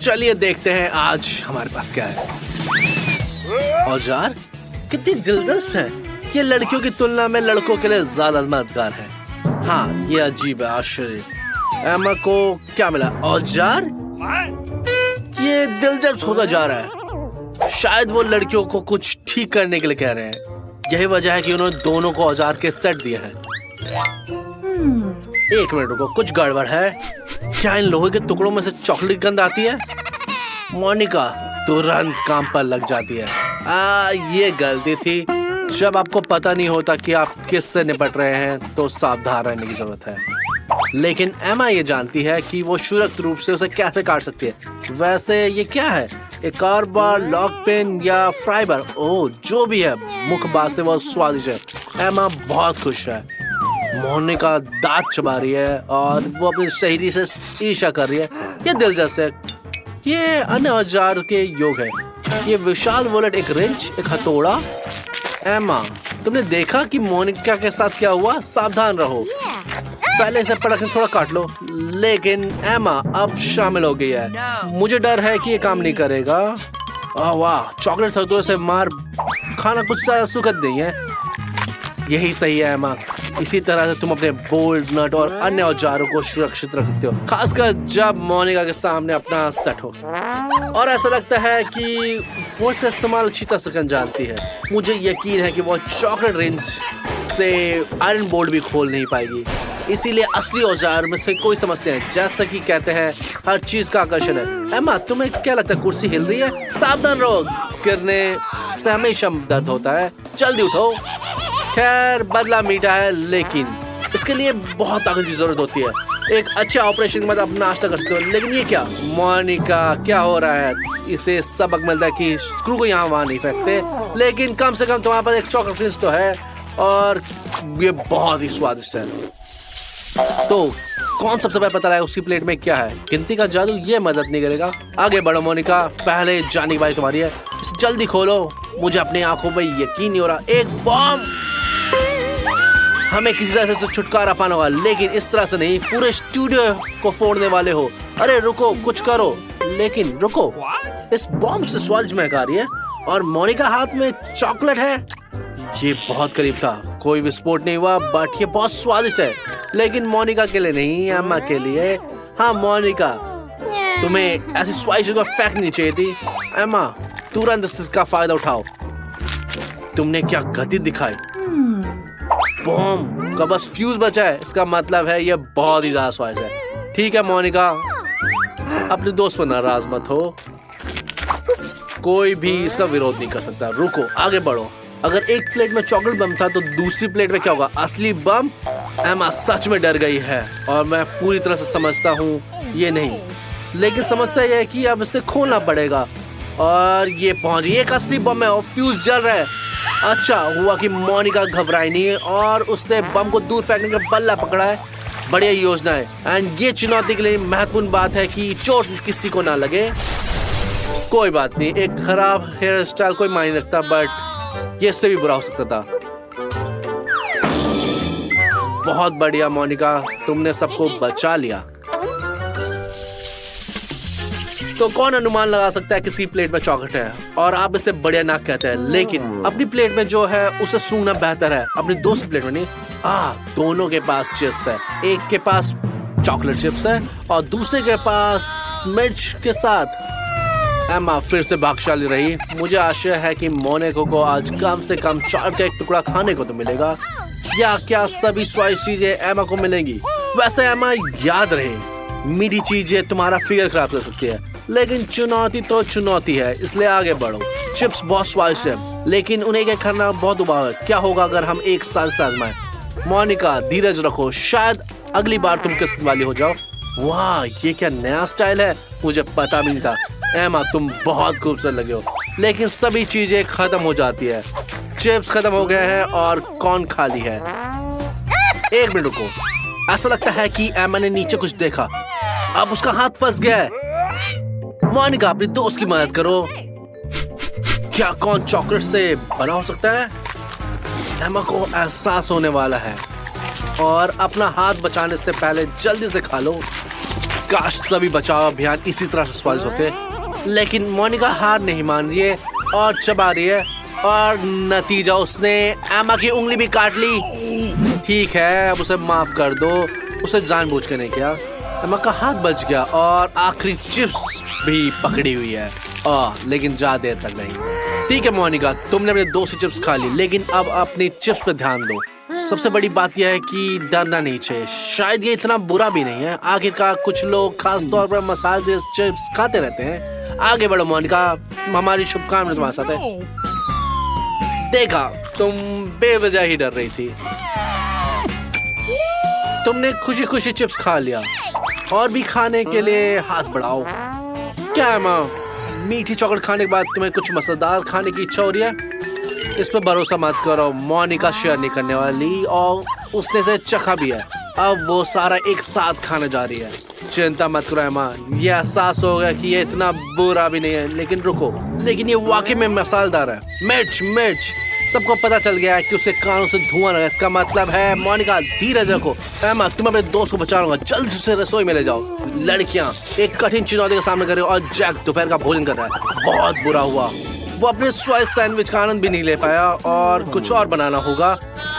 चलिए देखते हैं आज हमारे पास क्या है। औजार कितनी दिलचस्प है। ये लड़कियों की तुलना में लड़कों के लिए ज्यादा मददगार है। हाँ, ये अजीब है, आश्चर्य। एमा को क्या मिला? औजार? ये दिलचस्प होता जा रहा है। शायद वो लड़कियों को कुछ ठीक करने के लिए कह रहे हैं। यही वजह है कि उन्होंने दोनों को औजार के सेट दिए हैं। एक मिनट रुको, कुछ गड़बड़ है। क्या इन लोहे के टुकड़ों में से चॉकलेट की गंध आती है? मोनिका तुरंत काम पर लग जाती है। ये गलती थी। जब आपको पता नहीं होता कि आप किससे निपट रहे हैं तो सावधान रहने की जरूरत है। लेकिन एमा ये जानती है कि वो सुरक्षित रूप से उसे कैसे काट सकती है। वैसे ये क्या है? एक कारबार, लॉक पेन या फाइबर? ओह, जो भी है, मुख्य बात से वो स्वादिष्ट है। एमा बहुत खुश है। मोनिका दांत चबा रही है और वो अपनी सहेली से ईर्ष्या कर रही है। ये दिलचस्प है। ये अन्य औजार के योग है। ये विशाल वॉलेट, एक रिंच, एक हथौड़ा। एमा, तुमने देखा कि मोनिका के साथ क्या हुआ? सावधान रहो। पहले इसे पटक थोड़ा काट लो। लेकिन एमा अब शामिल हो गई है। मुझे डर है कि ये काम नहीं करेगा। वाह, चॉकलेट हथौड़े से मार खाना कुछ ज्यादा सुखद नहीं है। यही सही है एमा। इसी तरह से तुम अपने बोल्ट, नट और अन्य औजारों को सुरक्षित रख सकते हो, खासकर जब मोनिका के सामने अपना सेट हो। और ऐसा लगता है कि वो इसका इस्तेमाल अच्छी तरह से जानती है। मुझे यकीन है कि वो चॉकलेट रेंज से आयरन बोल्ट भी खोल नहीं पाएगी। इसीलिए असली औजार में से कोई समस्या है। जैसा कि कहते हैं, हर चीज का आकर्षण है। एमा, तुम्हें क्या लगता है, कुर्सी हिल रही है? सावधान रहो, गिरने से हमेशा दर्द होता है। जल्दी उठो। खैर, बदला मीठा है, लेकिन इसके लिए बहुत ताकत की जरूरत होती है। एक अच्छे ऑपरेशन के बाद आप नाश्ता कर सकते हो। लेकिन ये क्या? मोनिका, क्या हो रहा है? इसे सबक मिलता है कि स्क्रू को यहाँ वहाँ नहीं फेंकते। लेकिन कम से कम तुम्हारे पास एक चॉकलेट रिंच तो है और ये बहुत ही स्वादिष्ट है। तो कौन सबसे पहले पता लगाएगा उसकी प्लेट में क्या है? गिनती का जादू ये मदद नहीं करेगा। आगे बढ़ो मोनिका, पहले जाने की बारी तुम्हारी है। इसे जल्दी खोलो। मुझे अपनी आंखों पे यकीन नहीं हो रहा। एक बॉम्ब! हमें किसी तरह से छुटकारा पाना होगा, लेकिन इस तरह से नहीं। पूरे स्टूडियो को फोड़ने वाले हो। अरे रुको, कुछ करो। लेकिन रुको, इस बॉम्ब से स्वादिष्ट महक आ रही है और मोनिका हाथ में चॉकलेट है। ये बहुत करीब था। कोई विस्फोट नहीं हुआ, बट ये बहुत स्वादिष्ट है। लेकिन मोनिका के लिए नहीं, एमा के लिए। हाँ मोनिका, तुम्हें ऐसी स्वादिष्ट को फेंकनी चाहिए थी। एमा, तुरंत इसका फायदा उठाओ। तुमने क्या गति दिखाई? बॉम्ब का बस फ्यूज बचा है। इसका मतलब है ये बहुत ही ज्यादा स्वादिष्ट है। ठीक है मोनिका, अपने दोस्त पर नाराज मत हो। कोई भी इसका विरोध नहीं कर सकता। रुको, आगे बढ़ो। अगर एक प्लेट में चॉकलेट बम था तो दूसरी प्लेट में क्या होगा? असली बम? एमा सच में डर गई है और मैं पूरी तरह से समझता हूँ ये नहीं। लेकिन समस्या यह है कि अब इसे खोलना पड़ेगा। और ये पहुंच गई। एक असली बम है और फ्यूज जल रहा है। अच्छा हुआ कि मोनिका घबराई नहीं और उसने बम को दूर फेंकने का बल्ला पकड़ा है। बढ़िया योजना है। एंड ये चुनौती के लिए महत्वपूर्ण बात है कि चोट किसी को ना लगे। कोई बात नहीं, एक खराब हेयर स्टाइल कोई मायने रखता, बट ये इससे भी बुरा हो सकता था। बहुत बढ़िया मोनिका, तुमने सबको बचा लिया। तो कौन अनुमान लगा सकता है किसी प्लेट में चॉकलेट है और आप इसे बढ़िया नाक कहते हैं। लेकिन अपनी प्लेट में जो है उसे सूंघना बेहतर है, अपनी दोस्त की प्लेट में नहीं। दोनों के पास चिप्स है। एक के पास चॉकलेट चिप्स है और दूसरे के पास मिर्च के साथ। एमा फिर से भाग्यशाली रही। मुझे आशा है कि मोनिका को आज कम से कम चॉकलेट का एक टुकड़ा खाने को तो मिलेगा। या क्या सभी स्वादिष्ट चीजें एमा को मिलेंगी? वैसे एमा, याद रहे, मीठी चीजें तुम्हारा फिगर खराब कर सकती है, लेकिन चुनौती तो चुनौती है, इसलिए आगे बढ़ो। चिप्स बहुत स्वादिष्ट है, लेकिन उन्हें क्या करना बहुत उबाऊ है। क्या होगा अगर हम एक साथ आजमाएं? मोनिका, धीरज रखो, शायद अगली बार तुम किस्मत वाली हो जाओ। वाह, ये क्या नया स्टाइल है, मुझे पता भी नहीं था। एमा, तुम बहुत खूबसूरत लगे हो, लेकिन सभी चीजें खत्म हो जाती है। चिप्स खत्म हो गए हैं और कौन खाली है। एक मिनट रुको, ऐसा लगता है कि एमा ने नीचे कुछ देखा। अब उसका हाथ फंस गया है। मोनिका, अपनी दोस्त की मदद करो। क्या कौन चॉकलेट से बना हो सकता है? एमा को एहसास होने वाला है और अपना हाथ बचाने से पहले जल्दी से खा लो। काश सभी बचाव अभियान इसी तरह से स्वादिष्ट होते। लेकिन मोनिका हार नहीं मान रही है और चबा रही है और नतीजा उसने एमा की उंगली भी काट ली। ठीक है, अब उसे माफ कर दो, उसे जानबूझ के नहीं किया। एमा का हाथ बच गया और आखिरी चिप्स भी पकड़ी हुई है, लेकिन ज्यादा देर तक नहीं। ठीक है मोनिका, तुमने अपने 200 चिप्स खा ली, लेकिन अब अपनी चिप्स पे ध्यान दो। सबसे बड़ी बात यह है कि डरना नहीं चाहिए, शायद ये इतना बुरा भी नहीं है। आखिरकार कुछ लोग खास तौर पर मसालेदार चिप्स खाते रहते हैं। आगे बढ़ो मोनिका, हमारी शुभकामनाएं तुम्हारे साथ है। देखा, तुम बेवजह ही डर रही थी। तुमने खुशी खुशी चिप्स खा लिया और भी खाने के लिए हाथ बढ़ाओ। क्या है माँ, मीठी चॉकलेट खाने के बाद तुम्हें कुछ मसालेदार खाने की इच्छा हो रही है? इस पर भरोसा मत करो, मोनिका शेयर नहीं करने वाली और उसने से चखा भी है। अब वो सारा एक साथ खाने जा रही है। चिंता मत करो एमा, ये एहसास होगा कि ये इतना बुरा भी नहीं है। लेकिन रुको, लेकिन ये वाकई में मसालेदार है। मिर्च मिर्च, सबको पता चल गया है कि उसके कानों से धुआं लगा। इसका मतलब है मोनिका धीरज रखो। एमा, तुम अपने दोस्त को बचाऊंगा, जल्दी से रसोई में ले जाओ। लड़कियां एक कठिन चुनौती का सामना कर रही हो और जैक दोपहर का भोजन कर रहा है। बहुत बुरा हुआ, वो अपने स्वादिष्ट सैंडविच का आनंद भी नहीं ले पाया और कुछ और बनाना होगा।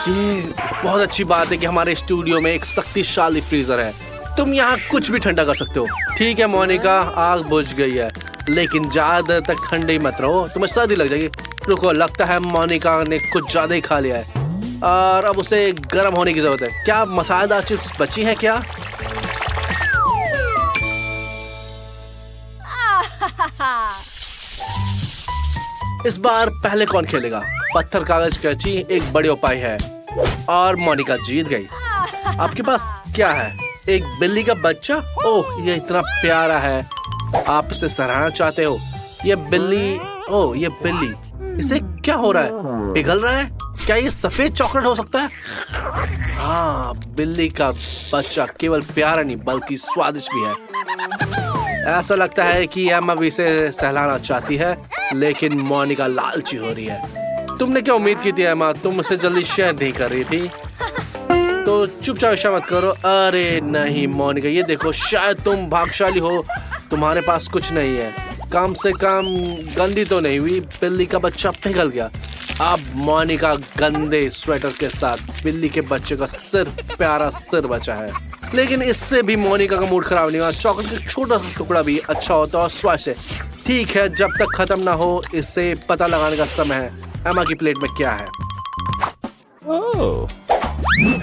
ये बहुत अच्छी बात है कि हमारे स्टूडियो में एक शक्तिशाली फ्रीजर है, तुम यहाँ कुछ भी ठंडा कर सकते हो। ठीक है मोनिका, आग बुझ गई है, लेकिन ज्यादा देर तक ठंडे मत रहो, तुम्हें सर्दी लग जाएगी। रुको, लगता है मोनिका ने कुछ ज्यादा ही खा लिया है और अब उसे गर्म होने की जरूरत है। क्या मसालेदार चिप्स बची हैं क्या? इस बार पहले कौन खेलेगा? पत्थर कागज कैंची एक बड़े उपाय है और मोनिका जीत गई। आपके पास क्या है? एक बिल्ली का बच्चा? ओह, ये इतना प्यारा है, आप इसे सराहना चाहते हो। ये बिल्ली, ओह ये बिल्ली, इसे क्या हो रहा है? पिघल रहा है? क्या ये सफेद चॉकलेट हो सकता है? हाँ, बिल्ली का बच्चा केवल प्यारा नहीं बल्कि स्वादिष्ट भी है। ऐसा लगता है कि एमा भी इसे सहलाना चाहती है, लेकिन मोनिका लालची हो रही है। तुमने क्या उम्मीद की थी एमा? तुम उसे जल्दी शेयर नहीं कर रही थी, तो चुपचाप ऐसा मत करो। अरे नहीं मोनिका, ये देखो, शायद तुम भाग्यशाली हो, तुम्हारे पास कुछ नहीं है। कम से कम गंदी तो नहीं हुई। बिल्ली का बच्चा पिघल गया। अब मोनिका गंदे स्वेटर के साथ बिल्ली के बच्चे का सिर्फ प्यारा सिर बचा है। लेकिन इससे भी मोनिका का मूड खराब नहीं हुआ। चॉकलेट का छोटा सा टुकड़ा भी अच्छा होता है और स्वादिष्ट है। ठीक है, जब तक खत्म ना हो इससे पता लगाने का समय है एमा की प्लेट में क्या है।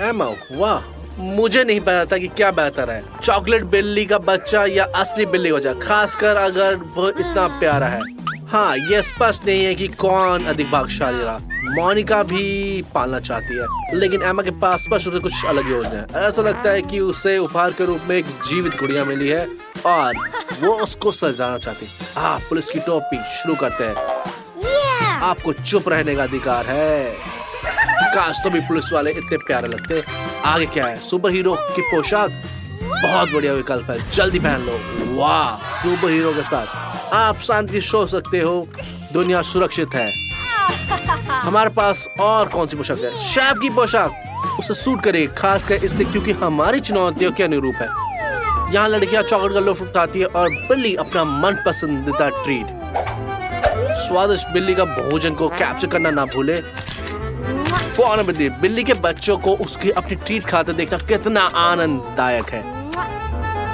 एमा, वाह, मुझे नहीं पता था कि क्या बेहतर है, चॉकलेट बिल्ली का बच्चा या असली बिल्ली का बच्चा, खासकर अगर वो इतना प्यारा है। हाँ, ये स्पष्ट नहीं है कि कौन अधिक भाग्यशाली रहा। मोनिका भी पालना चाहती है, लेकिन एमा के पास स्पष्ट रूप से कुछ अलग योजना है। ऐसा लगता है कि उसे उपहार के रूप में एक जीवित गुड़िया मिली है और वो उसको सजाना चाहती है। हाँ, पुलिस की टोपी, शुरू करते हैं। आपको चुप रहने का अधिकार है। काश सभी पुलिस वाले इतने प्यारे लगते। आगे क्या है? सुपर हीरो की पोशाक, बहुत बढ़िया विकल्प है, जल्दी पहन लो। वाह, सुपर हीरो के साथ आप शांति सो सकते हो, दुनिया सुरक्षित है। हमारे पास और कौन सी पोशाक है? शेफ की पोशाक, उसे सूट करेगी, खासकर इसलिए क्योंकि हमारी चुनौतियों के अनुरूप है। यहाँ लड़कियां चॉकलेट का लुत्फ उठाती है और बिल्ली अपना मन पसंदीदा ट्रीट। स्वादिष्ट बिल्ली का भोजन को कैप्चर करना ना भूले। बिल्ली के बच्चों को उसकी अपनी ट्रीट खाते देखना कितना आनंददायक है।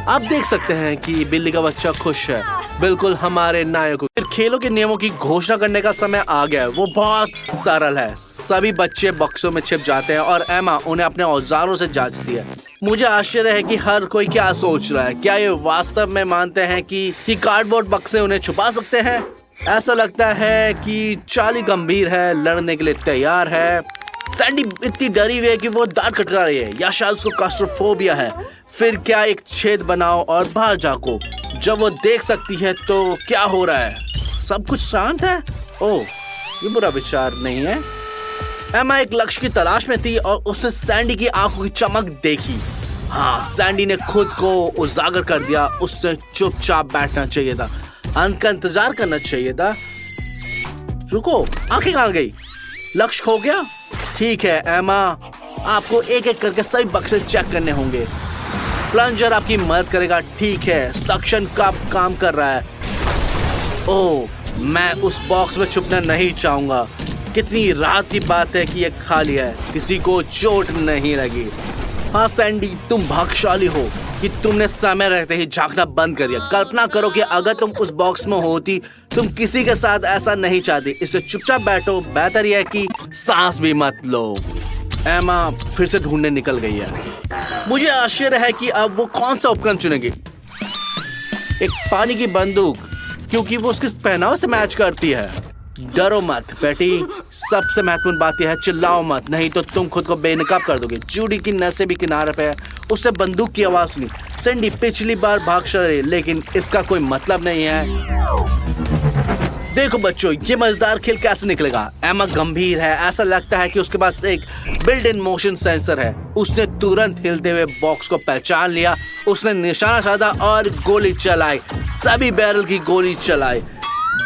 आप देख सकते हैं कि बिल्ली का बच्चा खुश है, बिल्कुल हमारे नायक। फिर खेलों के नियमों की घोषणा करने का समय आ गया है। वो बहुत सरल है। सभी बच्चे बक्सों में छिप जाते हैं और एमा उन्हें अपने औजारों से जांचती है। मुझे आश्चर्य है कि हर कोई क्या सोच रहा है। क्या ये वास्तव में मानते हैं कि कार्डबोर्ड बक्से उन्हें छुपा सकते हैं? ऐसा लगता है कि चार्ली गंभीर है, लड़ने के लिए तैयार है। सैंडी इतनी डरी हुई है कि वो दांत खटका रही है, या शायद उसको क्लास्ट्रोफोबिया है। फिर क्या, एक छेद बनाओ और बाहर झांको। जब वो देख सकती है तो क्या हो रहा है? सब कुछ शांत है। ओह, ये बुरा विचार नहीं है। एमा एक लक्ष्य की तलाश में थी और उसने सैंडी की आंखों की चमक देखी। हाँ, सैंडी ने खुद को उजागर कर दिया। उससे चुपचाप बैठना चाहिए था, अंत का इंतजार करना चाहिए था। रुको, आंखें कहाँ गई? लक्ष्य खो गया? ठीक है एमा, आपको एक एक करके सभी बक्से चेक करने होंगे। प्लंजर आपकी मदद करेगा। ठीक है, सक्शन कप काम कर रहा है। ओह, मैं उस बॉक्स में छुपना नहीं चाहूंगा। कितनी राहत की बात है कि ये खाली है, किसी को चोट नहीं लगी। हाँ सैंडी, तुम भाग्यशाली हो कि तुमने समय रहते ही झांकना बंद कर दिया। कल्पना करो कि अगर तुम उस बॉक्स में होती, तुम किसी के साथ ऐसा नहीं चाहती। इससे चुपचाप बैठो, बेहतर यह है कि सांस भी मत लो। एमा फिर से ढूंढने निकल गई है। मुझे आश्चर्य है कि अब वो कौन सा उपकरण चुनेगी। एक पानी की बंदूक, क्योंकि वो उसके पहनावे से मैच करती है। डरो मत बेटी, सबसे महत्वपूर्ण बात यह है चिल्लाओ मत, नहीं तो तुम खुद को बेनकाब कर दोगे। जूडी की नसें भी किनारे पे है। उसने बंदूक की आवाज सुनी। सैंडी पिछली बार भाग चली, लेकिन इसका कोई मतलब नहीं है। देखो बच्चों, ये मजेदार खेल कैसे निकलेगा। एमा गंभीर है, ऐसा लगता है कि उसके पास एक बिल्ट इन मोशन सेंसर है। उसने तुरंत हिलते हुए बॉक्स को पहचान लिया। उसने निशाना साधा और गोली चलाई। सभी बैरल की गोली चलाई।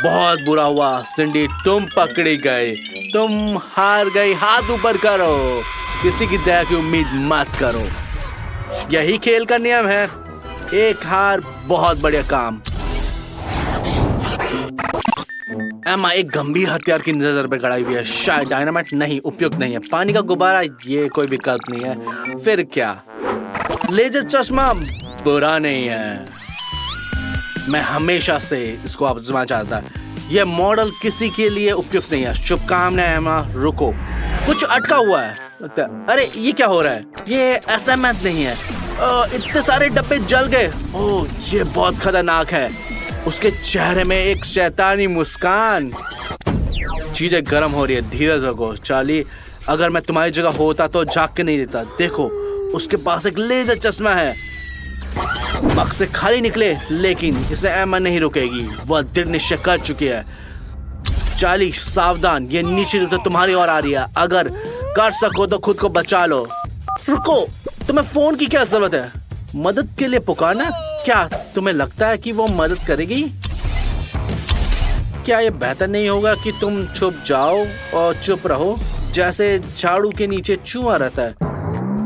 बहुत बुरा हुआ सिंडी, तुम पकड़ी गए। तुम हार गई। हाथ ऊपर करो, किसी की दया की उम्मीद मत करो। यही खेल का नियम है। एक हार बहुत बढ़िया काम। एमा एक गंभीर हथियार की नजर पे गड़ाई हुई है। शायद डायनामाइट नहीं, उपयुक्त नहीं है। पानी का गुब्बारा, ये कोई विकल्प नहीं है। फिर क्या? लेजर चश्मा बुरा नहीं है। मैं हमेशा से इसको आजमाना चाहता। यह मॉडल किसी के लिए उपयुक्त नहीं है। शुभकामनाएं एमा। रुको, कुछ अटका हुआ है। अरे ये क्या हो रहा है? ये असाइनमेंट नहीं है। इतने सारे डब्बे जल गए। ओह, ये बहुत खतरनाक है। उसके चेहरे में एक शैतानी मुस्कान। चीजें गर्म हो रही है। धीरज रखो चार्ली, अगर मैं तुम्हारी जगह होता तो झांक के नहीं देता। देखो, उसके पास एक लेजर चश्मा है। बक्स से खाली निकले, लेकिन इसे एमा नहीं रुकेगी। वह दृढ़ निश्चय कर चुकी है। चार्ली सावधान, ये नीचे तो तुम्हारी ओर आ रही है। अगर कर सको तो खुद को बचा लो। रुको, तुम्हें फोन की क्या जरूरत है? मदद के लिए पुकारना? क्या तुम्हें लगता है कि वो मदद करेगी? क्या ये बेहतर नहीं होगा कि तुम छुप जाओ और चुप रहो, जैसे झाड़ू के नीचे चूहा रहता है?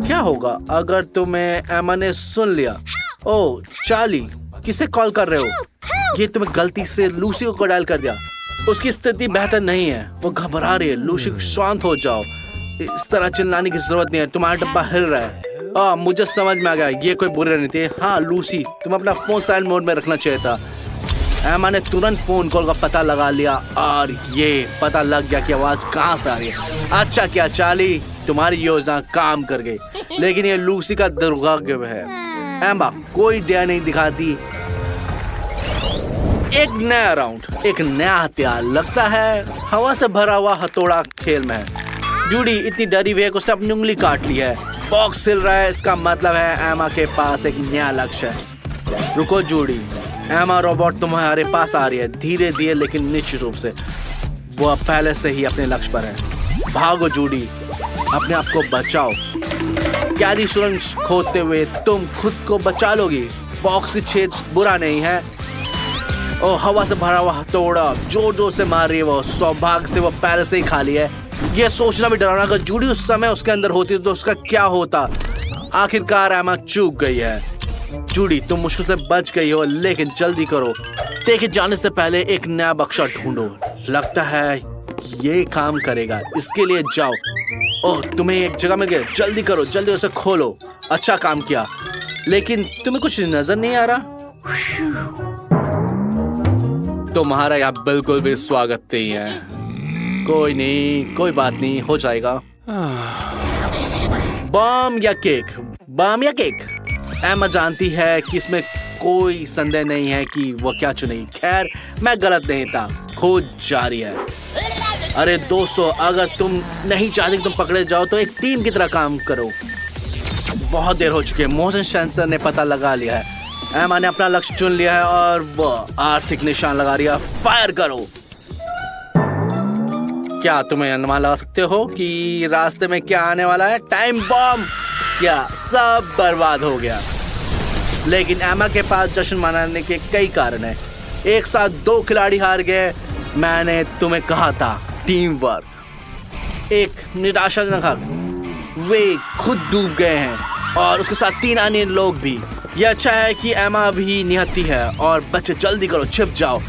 क्या होगा अगर तुम्हें एमा ने सुन लिया? ओह चार्ली, किसे कॉल कर रहे हो? ये तुम्हें गलती से लूसी को डायल कर दिया। उसकी स्थिति बेहतर नहीं है, वो घबरा रही है। लूसी, शांत हो जाओ। इस तरह चिल्लाने की जरूरत नहीं है। तुम्हारा डब्बा हिल रहा है। मुझे समझ में आ गया, ये कोई बुरी नहीं थी। हाँ लूसी, तुम अपना फोन साइलेंट मोड में रखना चाहिए था। एमा ने तुरंत फोन कॉल का पता लगा लिया और ये पता लग गया कि आवाज कहाँ से आ रही है। अच्छा क्या चार्ली, तुम्हारी योजना काम कर गई, लेकिन ये लूसी का दुर्भाग्य है। एमा कोई दया नहीं दिखाती। एक नया राउंड, एक नया हथियार। लगता है हवा से भरा हुआ हथौड़ा खेल में है। जूडी इतनी डरी हुई है कि उसने अपनी उंगली काट ली है। बॉक्स हिल रहा है, इसका मतलब है एमा के पास एक नया लक्ष्य है। रुको जूडी, एमा रोबोट तुम्हारे पास आ रही है। धीरे धीरे लेकिन निश्चित रूप से। वो पहले से ही अपने लक्ष्य पर है। भागो जूडी, अपने आप को बचाओ। कैदी सुरंग खोदते हुए तुम खुद को बचा लोगी। बॉक्स की छेद बुरा नहीं है। और हवा से भरा हुआ हथौड़ा जोर जोर से मार रही है। वो सौभाग्य से वो पहले से ही खाली है। यह सोचना भी डरावना, अगर जूडी उस समय उसके अंदर होती तो उसका क्या होता। आखिरकार एमा चूक गई है। जूडी, तुम मुश्किल से बच गई हो, लेकिन जल्दी करो। देखे जाने से पहले एक नया बक्सा ढूंढो। लगता है ये काम करेगा। इसके लिए जाओ। ओह, तुम्हें एक जगह मिल गया। जल्दी करो, जल्दी उसे खोलो। अच्छा काम किया, लेकिन तुम्हें कुछ नजर नहीं आ रहा। तुम्हारा यहाँ बिल्कुल भी स्वागत नहीं है। कोई नहीं, कोई बात नहीं, हो जाएगा। बम या केक? बम या केक? एमा जानती है कि इसमें कोई संदेह नहीं है कि वो क्या चुनेगी। खैर, मैं गलत नहीं था। खोज जारी है। अरे दोस्तों, अगर तुम नहीं चाहते कि तुम पकड़े जाओ तो एक टीम की तरह काम करो। बहुत देर हो चुकी है। मोशन सेंसर ने पता लगा लिया है। एमा ने अपना लक्ष्य चुन लिया है और वो आर्थिक निशान लगा रही है। फायर करो। क्या तुम्हें अनुमान लगा सकते हो कि रास्ते में क्या आने वाला है? Time bomb. क्या सब बर्बाद हो गया? लेकिन एमा के पास जश्न मनाने के कई कारण हैं। एक साथ 2 खिलाड़ी हार गए। मैंने तुम्हें कहा था, टीम वर्क। एक निराशाजनक, वे खुद डूब गए हैं। और उसके साथ 3 अन्य लोग भी। ये अच्छा है कि एमा भी निहत्ती है और बच्चे जल्दी करो, छिप जाओ।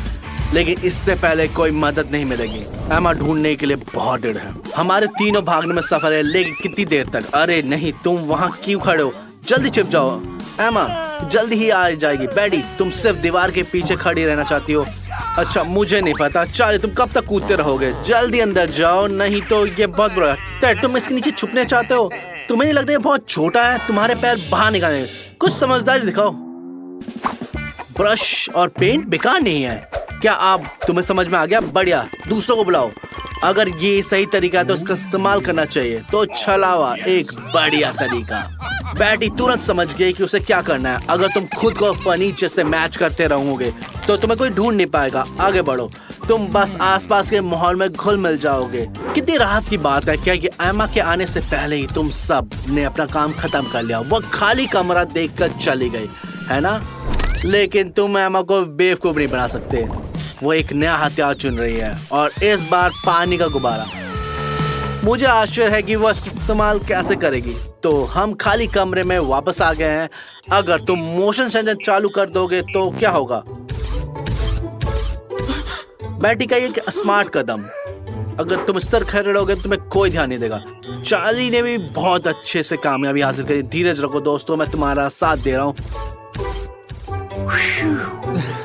लेकिन इससे पहले कोई मदद नहीं मिलेगी। एमा ढूंढने के लिए बहुत देर है। हमारे तीनों भागने में सफर है, लेकिन कितनी देर तक? अरे नहीं, तुम वहाँ क्यों खड़े हो? जल्दी छिप जाओ। एमा जल्दी ही आ जाएगी। बैडी, तुम सिर्फ दीवार के पीछे खड़ी रहना चाहती हो? अच्छा, मुझे नहीं पता। चार्ली, तुम कब तक कूदते रहोगे? जल्दी अंदर जाओ, नहीं तो ये बहुत बुरा है। टेड, तुम इसके नीचे छुपने चाहते हो? तुम्हें नहीं लगता ये बहुत छोटा है? तुम्हारे पैर बाहर निकाले। कुछ समझदारी दिखाओ। ब्रश और पेंट बेकार नहीं है क्या? आप तुम्हें समझ में आ गया? बढ़िया, दूसरों को बुलाओ। अगर ये सही तरीका है तो इसका इस्तेमाल करना चाहिए। तो छलावा एक बढ़िया तरीका। बैटी तुरंत समझ गई कि उसे क्या करना है। अगर तुम खुद को फर्नीचर से मैच करते रहोगे तो तुम्हें कोई ढूंढ नहीं पाएगा। आगे बढ़ो, तुम बस आसपास के माहौल में घुल मिल जाओगे। कितनी राहत की बात है क्या कि एमा के आने से पहले ही तुम सब ने अपना काम खत्म कर लिया। वो खाली कमरा देखकर चली गई, है ना? लेकिन तुम एमा को बेवकूफ नहीं बना सकते। वो एक नया हथियार चुन रही है, और इस बार पानी का गुब्बारा। मुझे आश्चर्य है कि वो इस्तेमाल कैसे करेगी। तो हम खाली कमरे में वापस आ गए हैं। अगर तुम मोशन सेंसर चालू कर दोगे तो क्या होगा? बैटी का एक स्मार्ट कदम। अगर तुम इस तरह खड़े रहोगे तो तुम्हें कोई ध्यान नहीं देगा। चार्ली ने भी बहुत अच्छे से कामयाबी हासिल करी। धीरज रखो दोस्तों, मैं तुम्हारा साथ दे रहा हूँ।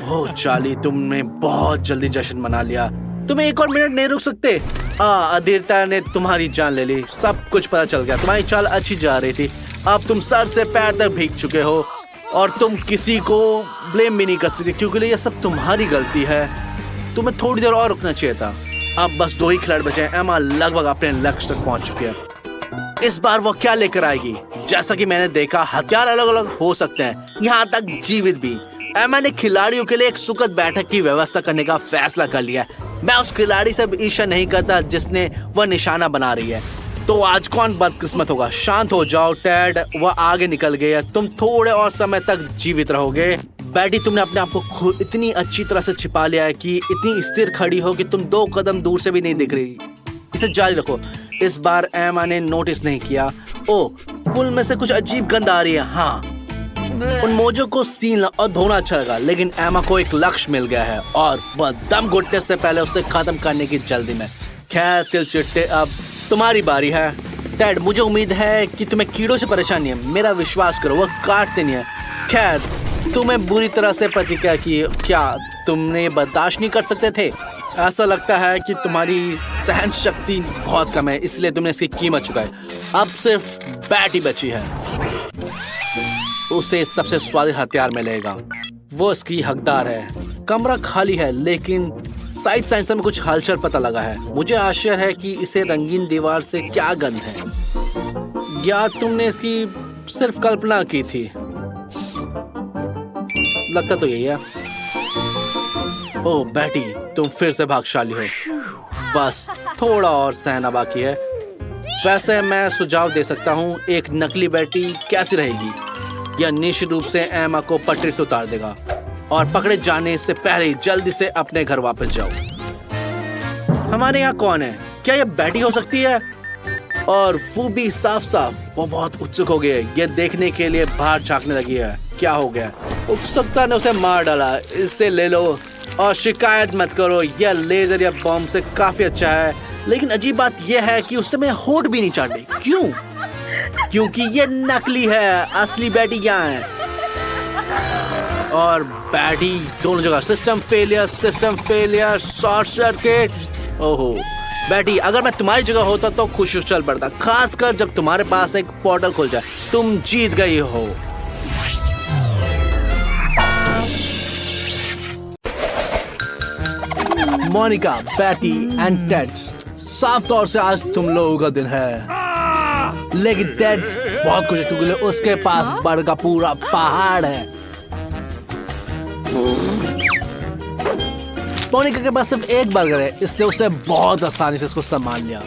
ओह चार्ली, तुमने बहुत जल्दी जश्न मना लिया। तुम एक और मिनट नहीं रुक सकते? अधीरता ने तुम्हारी जान ले ली। सब कुछ पता चल गया। तुम्हारी चाल अच्छी जा रही थी। अब तुम सर से पैर तक भीग चुके हो और तुम किसी को ब्लेम भी नहीं कर सकते, क्योंकि ये सब तुम्हारी गलती है। तुम्हें थोड़ी देर और रुकना चाहिए था। अब बस 2 ही खिलाड़ी बचे हैं। एमा लगभग अपने लक्ष्य तक पहुंच चुकी है। इस बार वो क्या लेकर आएगी? जैसा कि मैंने देखा, हथियार अलग अलग हो सकते हैं, यहाँ तक जीवित भी। एमा ने खिलाड़ियों के लिए एक सुखद बैठक की व्यवस्था करने का फैसला कर लिया। मैं उस खिलाड़ी से ईर्ष्या नहीं करता जिसने वह निशाना बना रही है। तो आज कौन बदकिस्मत होगा? शांत हो जाओ टेड, वह आगे निकल गया। तुम थोड़े और समय तक जीवित रहोगे। बैटी, तुमने अपने आप को खुद इतनी अच्छी तरह से छिपा लिया है कि इतनी स्थिर खड़ी हो कि तुम 2 कदम दूर से भी नहीं दिख रही। इसे जारी रखो। इस बार एमा ने नोटिस नहीं किया। ओ, पुल में से कुछ अजीब गंध आ रही है। हाँ, उन मोजों को सीलना और धोना अच्छा लगा, लेकिन एमा को एक लक्ष्य मिल गया है और वह दम घुटने से पहले उसे खत्म करने की जल्दी में। खैर तिलचिट्टे, अब तुम्हारी बारी है। टेड, मुझे उम्मीद है कि तुम्हें कीड़ों से परेशानी है। मेरा विश्वास करो, वह काटते नहीं है। खैर, तुम्हें बुरी तरह से प्रतिक्रिया की। क्या तुमने बर्दाश्त नहीं कर सकते थे? ऐसा लगता है कि तुम्हारी सहन शक्ति बहुत कम है, इसलिए तुमने इसकी कीमत चुकाई। अब सिर्फ बैटी बची है। उसे सबसे स्वादिष्ट हथियार मिलेगा। वो इसकी हकदार है। कमरा खाली है, लेकिन साइड सेंसर में कुछ हलचल पता लगा है। मुझे आश्चर्य है कि इसे रंगीन दीवार से क्या गंध है। या तुमने इसकी सिर्फ कल्पना की थी? लगता तो यही है। ओह बैटी, तुम फिर से भाग्यशाली हो। बस थोड़ा और सहना बाकी है। वैसे मैं सुझाव दे सकता हूँ, एक नकली बैटी कैसी रहेगी? यह निश्चित रूप से एमा को पटरी से उतार देगा और पकड़े जाने से पहले ही जल्दी से अपने घर वापस जाओ। हमारे यहाँ कौन है? क्या यह बैटी हो सकती है? और वो भी साफ साफ। वो बहुत उत्सुक हो गई है। ये देखने के लिए बाहर झांकने लगी है। क्या हो गया? उत्सुकता ने उसे मार डाला। इसे ले लो और शिकायत मत करो। यह लेजर या बॉम्ब से काफी अच्छा है, लेकिन अजीब बात यह है कि उसने मेरे होठ भी नहीं चाटे। क्यों? क्योंकि ये नकली है। असली बैटी यहाँ है। और बैटी दोनों जगह। System failure, short circuit. ओहो बैटी, अगर मैं तुम्हारी जगह होता तो खुश चल पड़ता, खासकर जब तुम्हारे पास एक पोर्टल खुल जाए। तुम जीत गई हो। मोनिका, बैटी एंड टेड, साफ तौर से आज तुम लोगों का दिन है। लेकिन टेड बहुत कुछ है, क्योंकि उसके पास बर्गर का पूरा पहाड़ है। मोनिका के पास सिर्फ एक बर्गर है, इसलिए उसने बहुत आसानी से इसको संभाल लिया।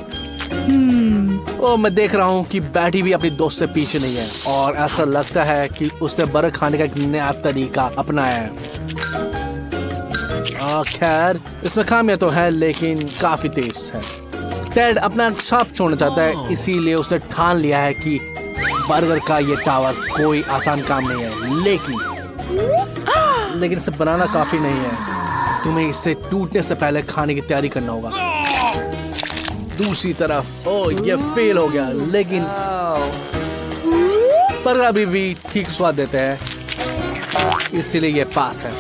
ओ, मैं देख रहा हूँ कि बैटी भी अपनी दोस्त से पीछे नहीं है, और ऐसा लगता है कि उसने बर्गर खाने का एक नया तरीका अपनाया है। खैर, इसमें खामियां तो है, लेकिन काफी तेज है। टेड अपना छाप छोड़ना चाहता है, इसीलिए उसने ठान लिया है कि बर्गर का ये टावर कोई आसान काम नहीं है, लेकिन इसे बनाना काफी नहीं है। तुम्हें इसे टूटने से पहले खाने की तैयारी करना होगा। दूसरी तरफ ये फेल हो गया, लेकिन बर्गर अभी भी ठीक स्वाद देते हैं, इसीलिए ये पास है।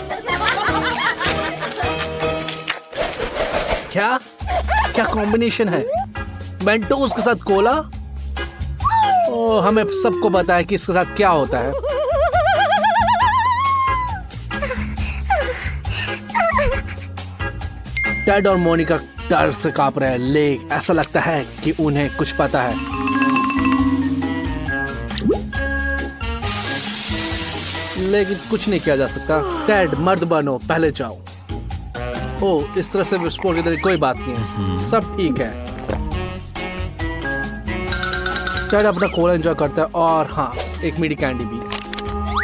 क्या कॉम्बिनेशन है? मेंटोस के साथ कोला। हमें सबको पता है कि इसके साथ क्या होता है। टेड और मोनिका डर से कांप रहे हैं, लेकिन ऐसा लगता है कि उन्हें कुछ पता है। लेकिन कुछ नहीं किया जा सकता। टेड, मर्द बनो, पहले जाओ। इस तरह से विस्फोट की तरह कोई बात नहीं है, सब ठीक है। टेड अपना कोला एंजॉय करता है और हाँ, एक मीठी कैंडी भी।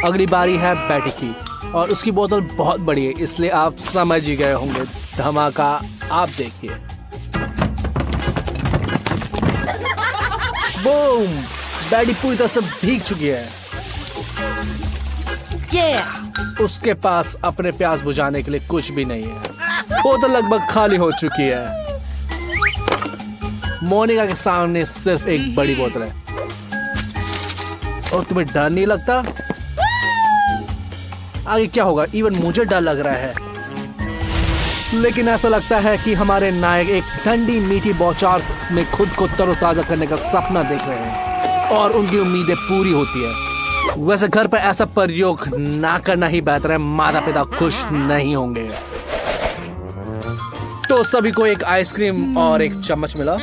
अगली बारी है बैटी की और उसकी बोतल बहुत बड़ी है, इसलिए आप समझ ही गए होंगे। धमाका आप देखिए। बूम! बैटी पूरी तरह से भीग चुकी है। उसके पास अपने प्यास बुझाने के लिए कुछ भी नहीं है। बोतल लगभग खाली हो चुकी है। मोनिका के सामने सिर्फ एक बड़ी बोतल है। और तुम्हें डर नहीं लगता? आगे क्या होगा? इवन मुझे डर लग रहा है। लेकिन ऐसा लगता है कि हमारे नायक एक ठंडी मीठी बौछार में खुद को तरोताजा करने का सपना देख रहे हैं और उनकी उम्मीदें पूरी होती है। वैसे घर पर ऐसा प्रयोग ना करना ही बेहतर है, माता पिता खुश नहीं होंगे। तो सभी को एक आइसक्रीम और एक चम्मच मिला,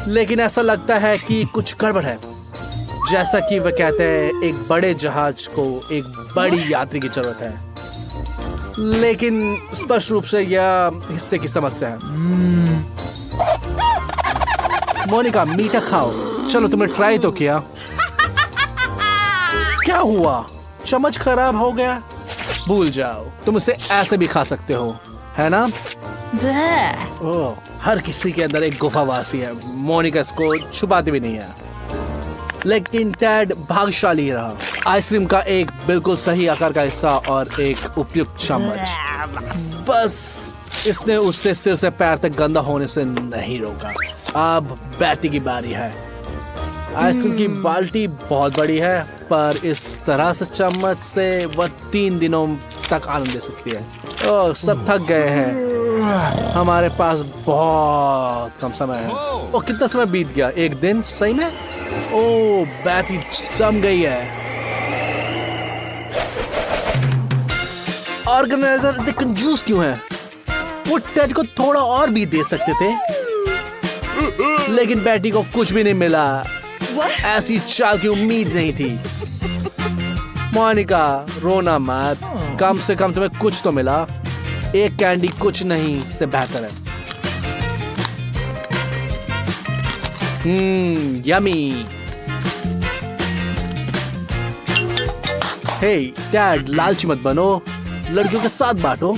लेकिन ऐसा लगता है कि कुछ गड़बड़ है। जैसा कि वह कहते हैं, एक बड़े जहाज को एक बड़ी यात्री की जरूरत है, लेकिन स्पष्ट रूप से यह हिस्से की समस्या है। मोनिका, मीठा खाओ। चलो, तुमने ट्राई तो किया। क्या हुआ? चम्मच खराब हो गया? भूल जाओ, तुम इसे ऐसे भी खा सकते हो, है ना? हर किसी के अंदर एक गुफावासी है। मोनिका इसको छुपाती भी नहीं है। लेकिन टेड भाग्यशाली रहा। आइसक्रीम का एक बिल्कुल सही आकार का हिस्सा और एक उपयुक्त चम्मच। बस इसने उससे सिर से पैर तक गंदा होने से नहीं रोका। अब बैटी की बारी है। आइसक्रीम की बाल्टी बहुत बड़ी है, पर इस तरह से चम्मच से वह 3 दिनों तक आनंद ले सकती है। सब थक गए हैं। हमारे पास बहुत कम समय है। कितना समय बीत गया? 1 दिन? सही में? बैटी जम गई है। ऑर्गेनाइजर इतने कंजूस क्यों है? वो टेड को थोड़ा और भी दे सकते थे, लेकिन बैटी को कुछ भी नहीं मिला। ऐसी चाल की उम्मीद नहीं थी। मोनिका, रोना मत, कम से कम तुम्हें कुछ तो मिला। एक कैंडी कुछ नहीं से बेहतर है। यमी। हे डैड, लालची मत बनो, लड़कियों के साथ बांटो।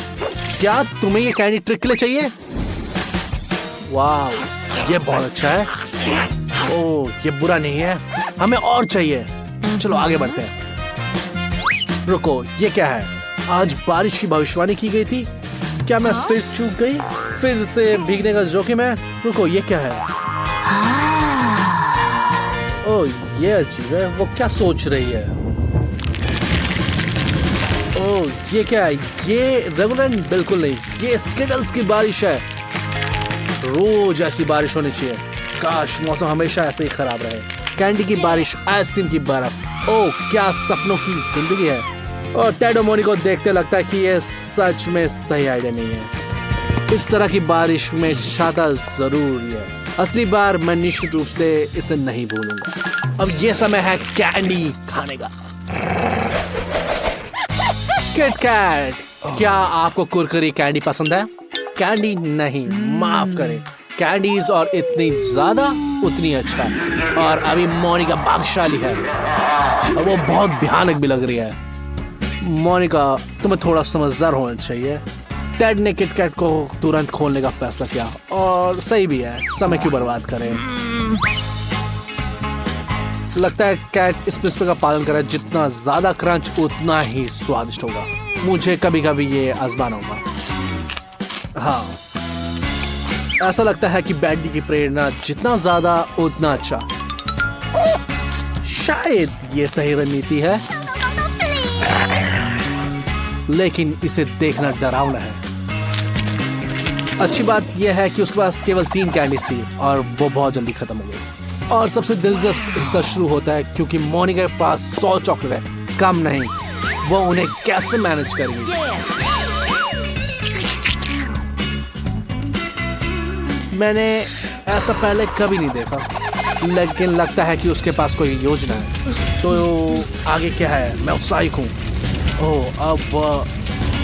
क्या तुम्हें ये कैंडी ट्रिक के लिए चाहिए? वाह, ये बहुत अच्छा है। ये बुरा नहीं है, हमें और चाहिए। चलो आगे बढ़ते हैं। रुको, ये क्या है? आज बारिश की भविष्यवाणी की गई थी। क्या मैं फिर चूक गई? फिर से भीगने का जोखिम है। रुको, ये क्या है? ये अजीब है। वो क्या सोच रही है? ये क्या है? ये रेगुलर बिल्कुल नहीं, ये स्किटल्स की बारिश है। रोज ऐसी बारिश होनी चाहिए। काश मौसम हमेशा ऐसे ही खराब रहे। कैंडी की बारिश, आइसक्रीम की बर्फ। क्या सपनों की जिंदगी है। और टेड और मोनिका को देखते लगता है कि ये सच में सही आइडिया नहीं है। इस तरह की बारिश में छाता जरूरी है। असली बार मैं निश्चित रूप से इसे नहीं भूलूंगा। अब ये समय है कैंडी खाने का। KitKat. क्या आपको कुरकुरी कैंडी पसंद है? कैंडी नहीं, माफ करें, कैंडीज और इतनी ज्यादा उतनी अच्छा। और अभी मोनिका भाग्यशाली है और वो बहुत भयानक भी लग रही है। मोनिका, तुम्हें थोड़ा समझदार होना चाहिए। टेड ने किट कैट को तुरंत खोलने का फैसला किया और सही भी है। समय क्यों बर्बाद करें? लगता है कैट इस प्रिंसिपल का पालन करे, जितना ज्यादा क्रंच उतना ही स्वादिष्ट होगा। मुझे कभी कभी ये आजमाना होगा। हाँ, ऐसा लगता है कि बैडी की प्रेरणा जितना ज्यादा उतना अच्छा। शायद ये सही रणनीति है, लेकिन इसे देखना डरावना है। अच्छी बात यह है कि उसके पास केवल 3 कैंडीज थी और वो बहुत जल्दी खत्म हो गई। और सबसे दिलचस्प हिस्सा शुरू होता है, क्योंकि मोनिका के पास 100 चॉकलेट है, कम नहीं। वो उन्हें कैसे मैनेज करेगी? मैंने ऐसा पहले कभी नहीं देखा, लेकिन लगता है कि उसके पास कोई योजना है। तो आगे क्या है? मैं उत्साहित हूँ। ओह, अब वह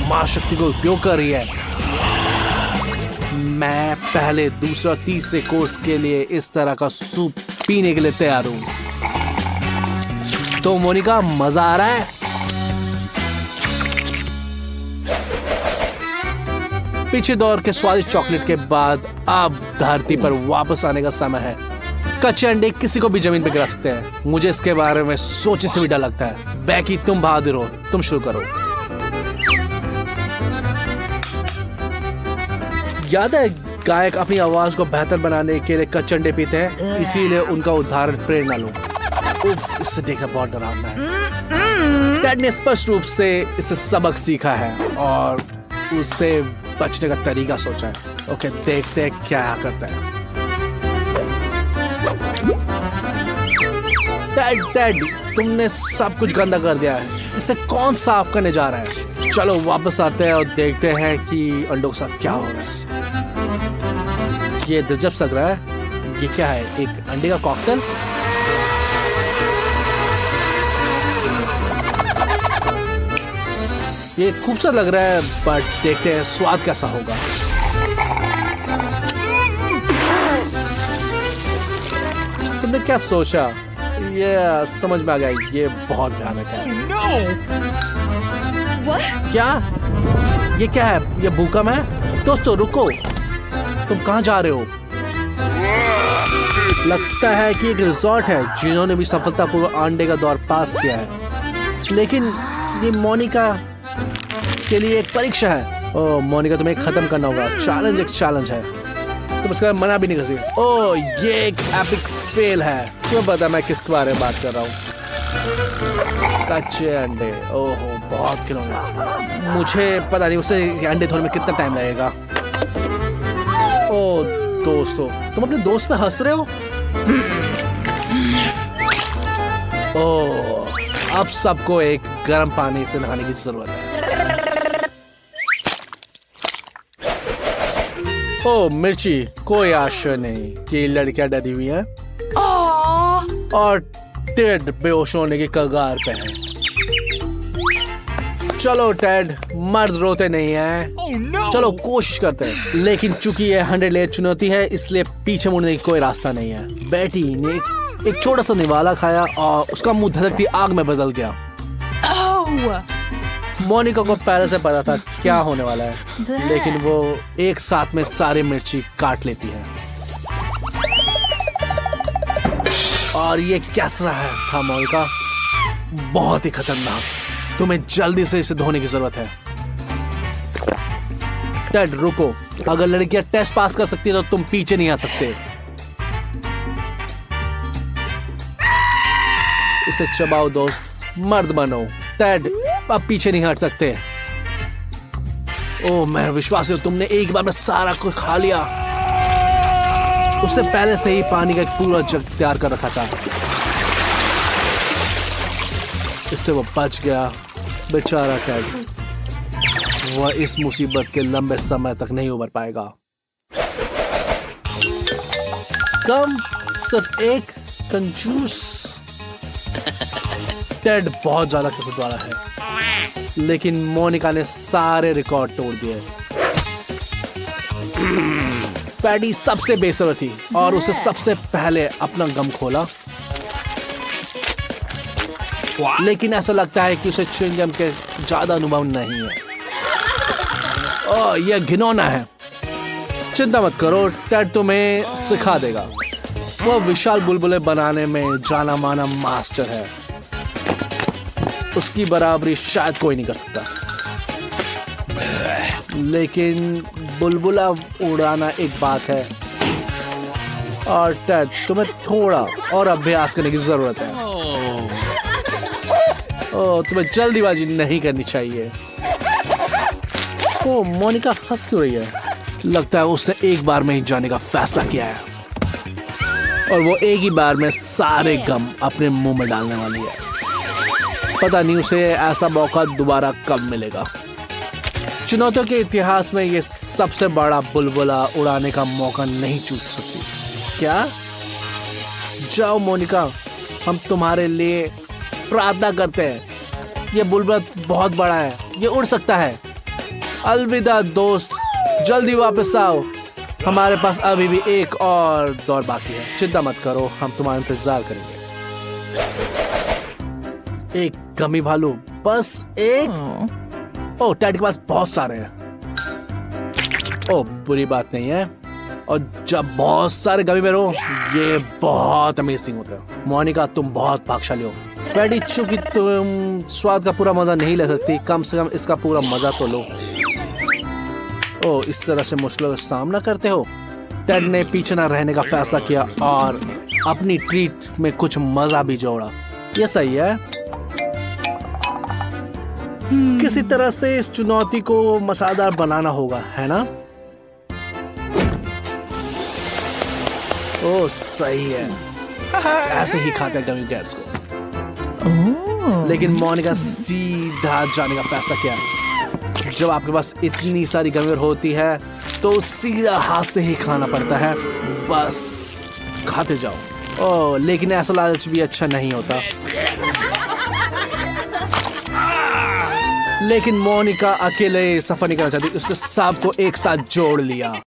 मां शक्ति को उपयोग कर रही है। मैं पहले दूसरा तीसरे कोर्स के लिए इस तरह का सूप पीने के लिए तैयार हूँ। तो मोनिका, मजा आ रहा है? पीछे दौड़ के स्वादिष्ट चॉकलेट के बाद अब धरती पर वापस आने का समय है। कच्चे अंडे किसी को भी जमीन पे गिरा सकते हैं। मुझे इसके बारे में सोचने से भी डर लगता है। बैकी, तुम बहादुर हो, तुम शुरू करो। याद है, गायक अपनी आवाज को बेहतर बनाने के लिए कच्चे अंडे पीते हैं, इसीलिए उनका उदाहरण प्रेरणा लो। उफ, इससे देखना बहुत डरावना है। टेड ने स्पष्ट रूप से इससे सबक सीखा है और उससे बचने का तरीका सोचा है। ओके, देखते हैं क्या करता है। टेड, तुमने सब कुछ गंदा कर दिया है। इसे कौन साफ करने जा रहा है? चलो वापस आते हैं और देखते हैं कि अंडों के साथ क्या हो रहा है। ये दिलचस्प लग रहा है। ये क्या है? एक अंडे का कॉकटेल? ये खूबसूरत लग रहा है, बट देखते हैं स्वाद कैसा होगा। तुमने क्या सोचा? ये समझ में आ गया, ये बहुत भयानक है। क्या? ये क्या है? ये भूकंप है? दोस्तों रुको, तुम कहाँ जा रहे हो? लगता है कि एक रिजॉर्ट है जिन्होंने भी सफलतापूर्वक अंडे का दौर पास किया है, लेकिन ये मोनिका के लिए एक परीक्षा है। ओह मोनिका, तुम्हें खत्म करना होगा। चैलेंज एक चैलेंज है, तुम इसका मना भी नहीं कर सकते। ओह, ये एक एपिक फेल है। क्यों पता मैं किसके बारे में बात कर रहा हूँ? कच्चे अंडे। ओहो, बहुत खिलौने। मुझे पता नहीं उससे अंडे धोने में कितना टाइम लगेगा। ओह दोस्तों, तुम अपने दोस्त पे हंस रहे हो? ओह, अब सबको एक गर्म पानी से नहाने की जरूरत है। ओह मिर्ची, कोई आशा नहीं कि लड़कियां डरी हुई हैं और टेड बेहोश होने की कगार पे है। चलो टेड, मर्द रोते नहीं हैं। चलो कोशिश करते हैं, लेकिन चूंकि ये 100 लेयर चुनौती है, इसलिए पीछे मुड़ने की कोई रास्ता नहीं है। बेटी ने एक छोटा सा निवाला खाया और उसका मुंह धधकती आग में बदल गया। मोनिका को पहले से पता था क्या होने वाला है, लेकिन वो एक साथ में सारी मिर्ची काट लेती है। और ये कैसा है था मोनिका? बहुत ही खतरनाक। तुम्हें जल्दी से इसे धोने की जरूरत है। टेड रुको, अगर लड़कियां टेस्ट पास कर सकती है तो तुम पीछे नहीं आ सकते। इसे चबाओ दोस्त, मर्द बनो। टेड अब पीछे नहीं हट सकते। ओह मैं विश्वास है, तुमने एक बार में सारा कुछ खा लिया। उससे पहले से ही पानी का एक पूरा जग तैयार कर रखा था। इससे वो बच गया। बेचारा टेड, वह इस मुसीबत के लंबे समय तक नहीं उबर पाएगा। कम सिर्फ एक कंजूस। टेड बहुत ज्यादा कसरत वाला है, लेकिन मोनिका ने सारे रिकॉर्ड तोड़ दिए। पैडी सबसे बेसब्र थी और उसे सबसे पहले अपना गम खोला, लेकिन ऐसा लगता है कि उसे च्युइंगम के ज्यादा अनुभव नहीं है। ओह यह घिनौना है। चिंता मत करो, टेड तुम्हें सिखा देगा। वो विशाल बुलबुले बनाने में जाना माना मास्टर है। उसकी बराबरी शायद कोई नहीं कर सकता। लेकिन बुलबुला उड़ाना एक बात है, और टेड तुम्हें थोड़ा और अभ्यास करने की जरूरत है। तुम्हें जल्दीबाजी नहीं करनी चाहिए। मोनिका हंस क्यों रही है? लगता है उसने एक बार में ही जाने का फैसला किया है, और वो एक ही बार में सारे गम अपने मुंह में डालने वाली है। पता नहीं उसे ऐसा मौका दोबारा कब मिलेगा। चुनौतियों के इतिहास में ये सबसे बड़ा बुलबुला उड़ाने का मौका नहीं चूक सकती। क्या? जाओ मोनिका, हम तुम्हारे लिए प्रार्थना करते हैं। ये बुलबुला बहुत बड़ा है, ये उड़ सकता है। अलविदा दोस्त, जल्दी वापस आओ। हमारे पास अभी भी एक और दौर बाकी है। चिंता मत करो, हम तुम्हारा इंतजार करेंगे। एक गमी भालू, बस एक? ओह, टेड के पास बहुत सारे हैं। ओह, बुरी बात नहीं है। और जब बहुत सारे गमी में रहो, ये बहुत अमेजिंग होता है। मोनिका, तुम बहुत भाग्यशाली हो। टेडी, चूंकि तुम स्वाद का पूरा मजा नहीं ले सकती, कम से कम इसका पूरा मजा तो लो। ओह, इस तरह से मुश्किलों का सामना करते हो। टेड ने पीछे न रहने का फैसला किया और अपनी ट्रीट में कुछ मजा भी जोड़ा। ये सही है। किसी तरह से इस चुनौती को मसालेदार बनाना होगा, है ना? ओह, सही है। ऐसे ही खाते हैं गमी बेयर्स को। लेकिन मोनिका सीधा जाने का फैसला किया। जब आपके पास इतनी सारी गमी होती है तो सीधा हाथ से ही खाना पड़ता है। बस खाते जाओ। ओह, लेकिन ऐसा लालच भी अच्छा नहीं होता। लेकिन मोनिका अकेले सफर नहीं करना चाहती, उसने सबको एक साथ जोड़ लिया।